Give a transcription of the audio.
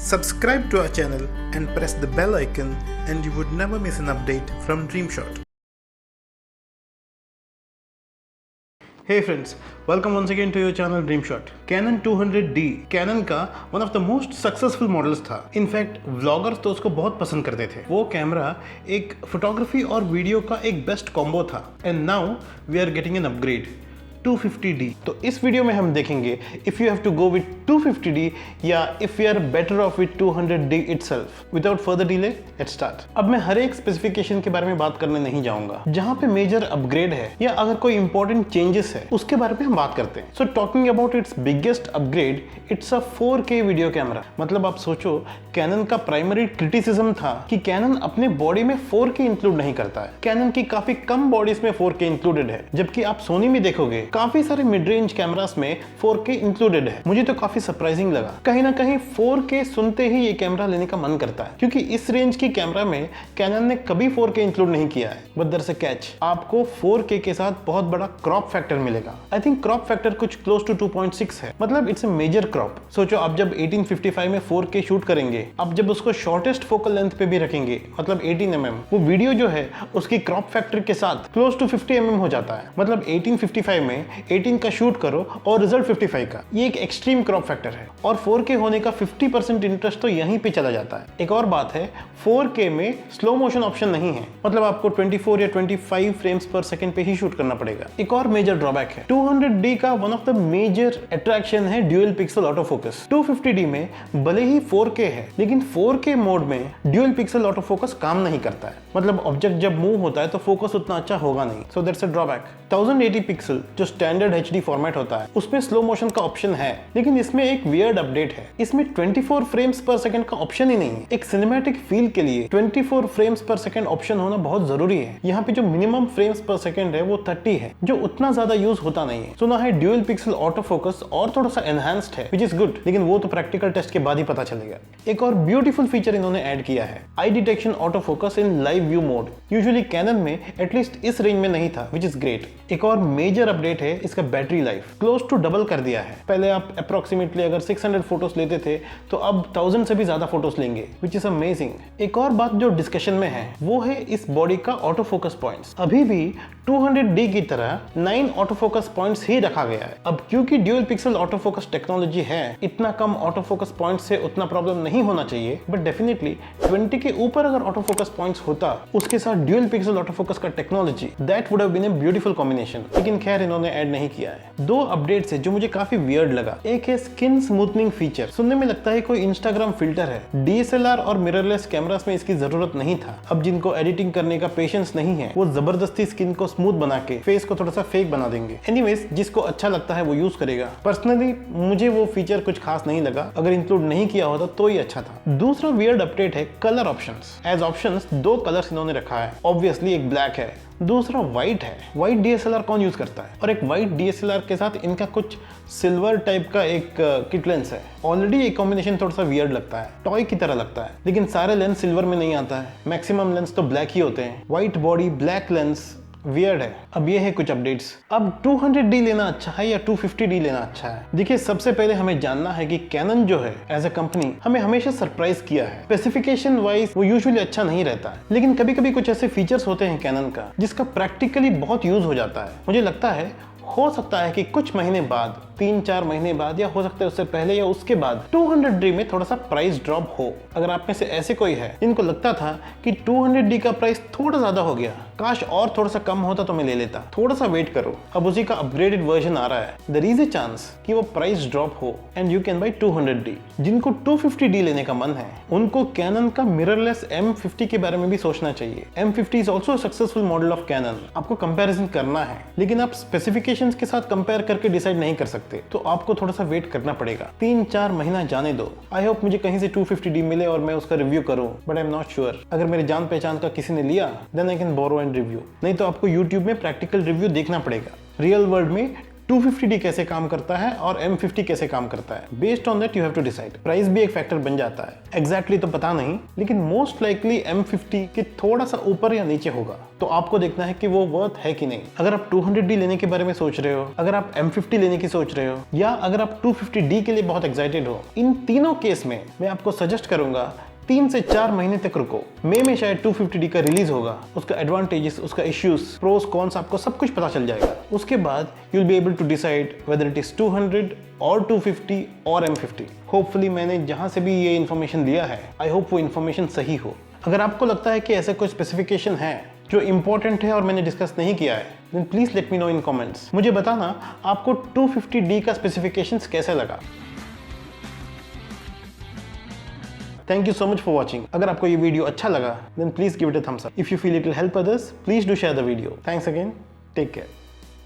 Subscribe to our channel and press the bell icon and you would never miss an update from DreamShot. Hey friends, welcome once again to your channel DreamShot. Canon 200D Canon का one of the most successful models था. In fact vloggers तो उसको बहुत पसंद करते थे. वो camera एक फोटोग्राफी और वीडियो का एक बेस्ट कॉम्बो था. And now we are getting an upgrade 250D. तो इस वीडियो में हम देखेंगे if you have to go with 250D या if you are better off with 200D itself. Without further delay let's start. अब मैं हर एक स्पेसिफिकेशन के बारे में बात करने नहीं जाऊंगा. जहां पे मेजर अपग्रेड है या अगर कोई इंपॉर्टेंट चेंजेस है उसके बारे में हम बात करते हैं. So talking about it's biggest upgrade, it's a 4K video camera. मतलब आप सोचो, कैनन का प्राइमरी क्रिटिसिज्म था कि कैनन अपने बॉडी में 4K इंक्लूड नहीं करता है. कैनन की काफी कम बॉडीज में 4K इंक्लूडेड है, जबकि आप सोनी में देखोगे काफी सारे मिड रेंज कैमरास में 4K इंक्लूडेड है. मुझे तो काफी सरप्राइजिंग लगा. कहीं ना कहीं 4K सुनते ही ये कैमरा लेने का मन करता है, क्योंकि इस रेंज की कैमरा में कैनन ने कभी 4K इंक्लूड नहीं किया है. But there is a catch. आपको 4K के साथ बहुत बड़ा क्रॉप फैक्टर मिलेगा. आई थिंक क्रॉप फैक्टर कुछ क्लोज टू 2.6 है. मतलब इट्स अ मेजर क्रॉप. सोचो, आप जब 1855 में 4K शूट करेंगे, आप जब उसको शॉर्टेस्ट फोकल लेंथ पे भी रखेंगे, मतलब 18mm, वो वीडियो जो है उसकी क्रॉप फैक्टर के साथ क्लोज टू 50mm हो जाता है. मतलब 1855 में 18 का शूट करो और रिजल्ट 55 का. ये एक एक्सट्रीम क्रॉप फैक्टर है और 4K होने का 50% इंटरेस्ट तो यहीं पे चला जाता है. एक और बात है, 4K में स्लो मोशन ऑप्शन नहीं है. मतलब आपको 24 या 25 फ्रेम्स पर सेकंड पे ही शूट करना पड़ेगा. एक और मेजर ड्रॉबैक है, 200D का one of the major attraction है dual pixel auto focus. 250D में भले ही 4K है, लेकिन 4K मोड में ड्यूअल पिक्सल ऑटो फोकस काम नहीं करता है. मतलब ऑब्जेक्ट जब मूव होता है तो फोकस उतना अच्छा होगा नहीं. So that's a drawback. 1080 pixel जो स्टैंडर्ड HD फॉर्मेट होता है, उसमें स्लो मोशन का ऑप्शन है, लेकिन इसमें एक वियर्ड अपडेट है. इसमें 24 फ्रेम्स पर सेकंड का ऑप्शन ही नहीं है. एक सिनेमैटिक फील के लिए 24 फ्रेम्स पर सेकंड ऑप्शन होना बहुत जरूरी है. यहाँ पे जो मिनिमम फ्रेम्स पर सेकंड है वो 30 है, जो उतना ज्यादा यूज होता नहीं है. सुना है ड्यूअल पिक्सल ऑटो फोकस और थोड़ा सा एनहांस्ड है, विच इज गुड, लेकिन वो तो प्रैक्टिकल टेस्ट के बाद ही पता चलेगा. एक और ब्यूटीफुल फीचर इन्होंने ऐड किया है, eye detection auto focus in live view mode. Usually Canon में एटलीस्ट इस रेंज में नहीं था, विच इज ग्रेट. एक और मेजर अपडेट है इसका battery life. Close to double कर दिया है. पहले आप अप्रोक्सीमेटली अगर 600 फोटोज लेते थे तो अब 1000 से भी ज्यादा फोटोज लेंगे, विच इज अमेजिंग. एक और बात जो डिस्कशन में है वो है इस बॉडी का ऑटो फोकस पॉइंट्स. अभी भी 200D की तरह 9 ऑटो फोकस पॉइंट्स ही रखा गया है. अब क्योंकि dual pixel auto focus technology है, इतना कम ऑटो फोकस पॉइंट से उतना प्रॉब्लम नहीं होना चाहिए. बट डेफिनेटली 20 के ऊपर अगर ऑटो फोकस पॉइंट्स होता उसके साथ ड्यूअल पिक्सल ऑटो फोकस का technology, that would have been a beautiful combination. लेकिन खैर इन्होंने ऐड नहीं किया है. दो अपडेट्स है जो मुझे काफी वियर्ड लगा. एक है स्किन स्मूथनिंग फीचर. सुनने में लगता है कोई इंस्टाग्राम फिल्टर है. DSLR और मिररलेस कैमरास में इसकी जरूरत नहीं था. अब जिनको एडिटिंग करने का पेशेंस नहीं है, वो जबरदस्ती स्किन को स्मूथ बना के फेस को थोड़ा सा फेक बना देंगे. एनीवेज, जिसको अच्छा लगता है वो यूज करेगा. पर्सनली मुझे वो फीचर कुछ खास नहीं लगा. अगर इंक्लूड नहीं किया होता तो ही अच्छा था. दूसरा वियर्ड अपडेट है colour options. As options 2 colours इन्होंने रखा है. ऑब्वियसली एक ब्लैक है, दूसरा व्हाइट है. व्हाइट DSLR कौन यूज करता है? और एक व्हाइट DSLR के साथ इनका कुछ सिल्वर टाइप का एक किट लेंस है. ऑलरेडी एक कॉम्बिनेशन थोड़ा सा वियर्ड लगता है, टॉय की तरह लगता है. लेकिन सारे लेंस सिल्वर में नहीं आता है. मैक्सिमम लेंस तो ब्लैक ही होते हैं. White body black lens, weird है. अब ये है कुछ अपडेट्स. अब 200D लेना अच्छा है या 250D लेना अच्छा है? देखिए, सबसे पहले हमें जानना है कि कैनन जो है एज अ कंपनी हमें हमेशा सरप्राइज किया है. स्पेसिफिकेशन वाइज वो यूजुअली अच्छा नहीं रहता है, लेकिन कभी कभी कुछ ऐसे फीचर्स होते हैं कैनन का जिसका प्रैक्टिकली बहुत यूज हो जाता है. मुझे लगता है हो सकता है कि कुछ महीने बाद, 3-4 महीने बाद, या हो सकता है उससे पहले या उसके बाद 200D में थोड़ा सा प्राइस ड्रॉप हो. अगर आप में से ऐसे कोई है जिनको लगता था कि 200D का प्राइस थोड़ा ज्यादा हो गया, काश और थोड़ा सा कम होता तो मैं ले लेता, थोड़ा सा वेट करो, अब उसी का अपग्रेडेड वर्जन आ रहा है. देयर इज अ चांस कि वो प्राइस ड्रॉप हो and you can buy 200D. जिनको 250D लेने का मन है उनको कैनन का मिररलेस M50 के बारे में भी सोचना चाहिए. M50 is also successful model of Canon. आपको कंपेरिजन करना है, लेकिन आप स्पेसिफिकेशंस के साथ कंपेयर करके डिसाइड नहीं कर सकते, तो आपको थोड़ा सा वेट करना पड़ेगा. 3-4 महीना जाने दो. आई होप मुझे कहीं से 250D मिले और मैं उसका रिव्यू करूं, but I am not sure. अगर मेरे जान पहचान का किसी ने लिया, then I can borrow and review. नहीं तो आपको YouTube में प्रैक्टिकल रिव्यू देखना पड़ेगा. रियल वर्ल्ड में 250D कैसे काम करता है और M50 कैसे काम करता है। Based on that you have to decide. Price भी एक फैक्टर बन जाता है। एग्जैक्टली तो पता नहीं, लेकिन मोस्ट लाइकली M50 के थोड़ा सा ऊपर या नीचे होगा, तो आपको देखना है कि वो वर्थ है कि नहीं। अगर आप 200D लेने के बारे में सोच रहे हो, अगर आप M50 लेने की सोच रहे हो, या अगर आप 250D के लिए बहुत एक्साइटेड हो, इन तीनों केस में मैं आपको सजेस्ट करूंगा 3 से 4 महीने तक रुको। मई में शायद 250D का रिलीज होगा, उसका एडवांटेजेस, उसका इश्यूज, प्रोस कॉन्स आपको सब कुछ पता चल जाएगा। उसके बाद you will be able to decide whether it is 200 और 250 और M50। होपफुली मैंने जहां से भी ये इन्फॉर्मेशन दिया है, आई होप वो इन्फॉर्मेशन सही हो। अगर आपको लगता है कि ऐसे कोई स्पेसिफिकेशन है जो इंपॉर्टेंट है और मैंने डिस्कस नहीं किया है, then please let me know in comments. मुझे बताना आपको 250D का स्पेसिफिकेशंस कैसे लगा। Thank you so much for watching. अगर आपको ये वीडियो अच्छा लगा, then please give it a thumbs up. If you feel it will help others, please do share the video. Thanks again, take care.